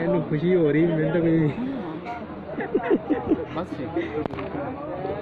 ਇਹਨੂੰ ਖੁਸ਼ੀ ਹੋ ਰਹੀ ਮੈਨੂੰ ਤਾਂ ਕੋਈ ਬਸ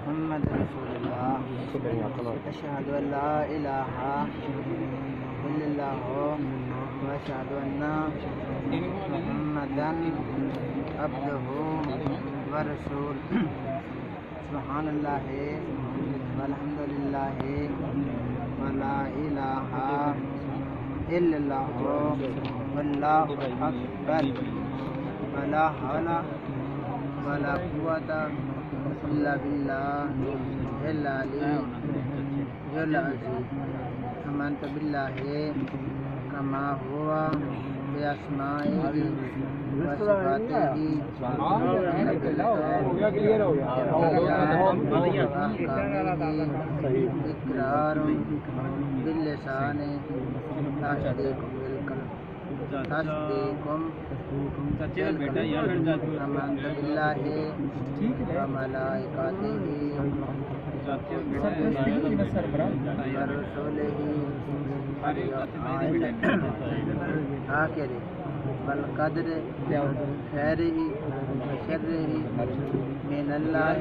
محمد رسول الله أشهد أن لا إله إلا الله وأشهد أن محمدا عبده ورسوله سبحان الله والحمد لله ولا إله إلا الله والله أكبر ولا حول ولا قوة إلا بالله العلي العظيم آمنت بالله كما هو بأسمائه وصفاته إقرار باللسان تصديق بالقلب آمنت بالله وملائكته ورسله آخر والقدر خيره وشره من الله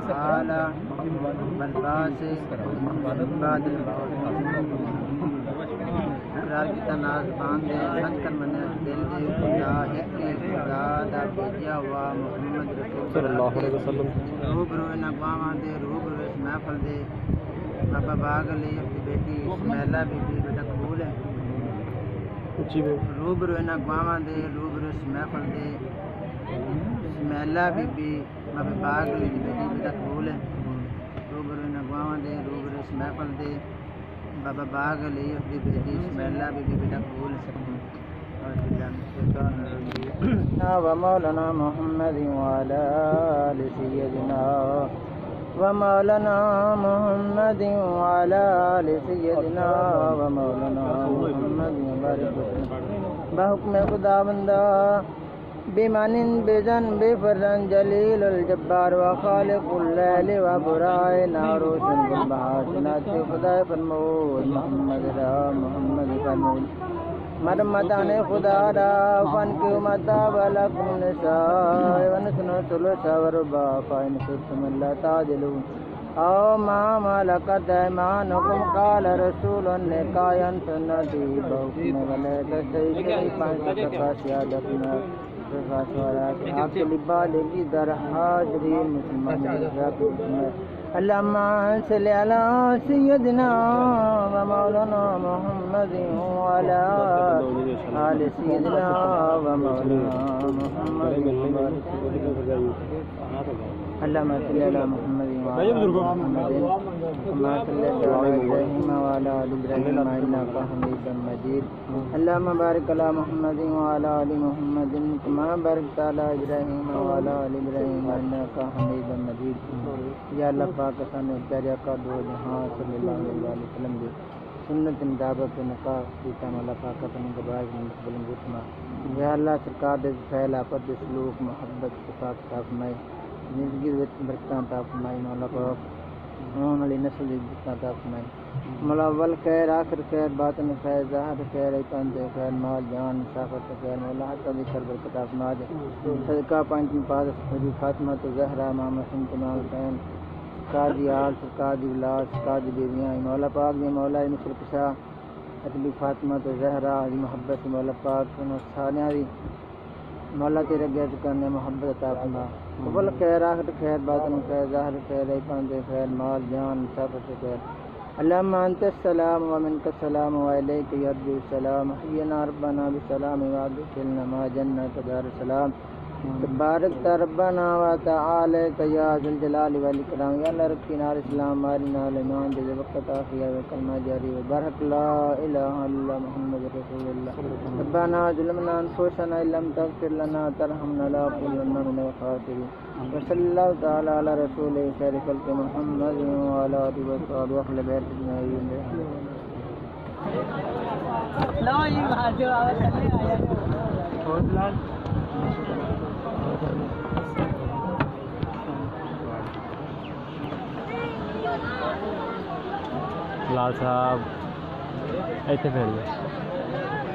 تعالى والبعث بعد الموت اقرار کی تناز باندھے سچ کر منے دل دے خدا ایک خدا دا بھیجا ہوا محمد رسول صلی اللہ علیہ وسلم روبرو نگواں دے روبرو اس محفل دے بابا باغ علی اپنی بیٹی اسماعیلہ بی بی بیٹا قبول ہے روبرو نگواں دے روبرو اس محفل دے اسماعیلہ بی بی بابا باغ علی دی بیٹی بیٹا قبول ہے روبرو نگواں دے روبرو اس محفل دے بابا باغ علی اپنی بیٹی اسماعیلہ بی بی بیٹا قبول ہے ومولانا محمد وعلى آل سيدنا ومولانا محمد وعلى آل سيدنا ومولانا محمد وبارك بحکم خدا بندہ بمن بزن بفرزن جلیل الجبار وخالق اللیل وبرائے ناروشن بالبہار چنانچہ خدا فرمود محمد را محمد فرمود مرمدان خدا را فن کی متا ولکم نساء ونسن ثلثا وربا فإن خفتم ألا تعدلوا أو ما ملكت أيمانكم قال رسول نکایا سنتی بحکم ولا تستوی پانچ شہادتنا آپ کے لبالغی در حاضرین مسلمان اللہم صلی علی سیدنا و مولانا محمد وعلی آل سیدنا و مولانا محمد اللہم صلی علی محمد وعلی محمد كما صليت على إبراهيم وعلى آل إبراهيم إنك حميد مجيد اللهم بارك على محمد وعلى آل محمد كما باركت على إبراهيم وعلى آل إبراهيم إنك حميد مجيد یا اللہ پاک سانے پیارے آقا دو جہاں صلی اللہ علیہ وسلم دی سنت مطابق نکاح کیتا مولا پاک اپنے گواہ مقبول گتما یا اللہ سرکار دے فعل آپت دے سلوک محبت صفات عطا فرمائے زندگی وچ برکتاں عطا فرمائے مولا پاک آن والی نسل دی برکتاں عطا فرمائے مولا اول خیر آخر خیر باطن خیر ظاہر خیر ایپند خیر مال جان مسافت خیر مولا حتی بھی سر برکت عطا فرما دے صدقہ پانچویں پاس حضور فاطمہ تو زہرا امام حسن تمام حسین سرکار دی آل سرکار دی اولاد سرکار دی بیویاں مولا پاک دی مولا مصر کشا حضور فاطمہ تو زہرا دی محبت مولا پاک سنو سانیہ دی مولا تیرے گیت کرنے محبت عطا فرما اول خیر آخر خیر باطن خیر ظاہر خیر ایپند خیر مال جان مسافت خیر اللهم انت السلام ومنك السلام واليك يرجو السلام حينا ربنا بالسلام وادخلنا ما جنة دار السلام تبارك ربنا وتعالى يا ذا الجلال والاكرام يا الله ربنا الاسلام مالنا لمن جل وقت اخيا وكلمه جاري وبارك لا اله الا محمد رسول الله ربنا ظلمنا انفسنا ان لم تغفر لنا ترحمنا لا كنا من الخاسرين وصلى الله تعالى على رسوله خير خلق محمد وعلى اله وصحبه واهل بيت اجمعين لا يهاجر على لال صاحب ایتھے پھیل گئے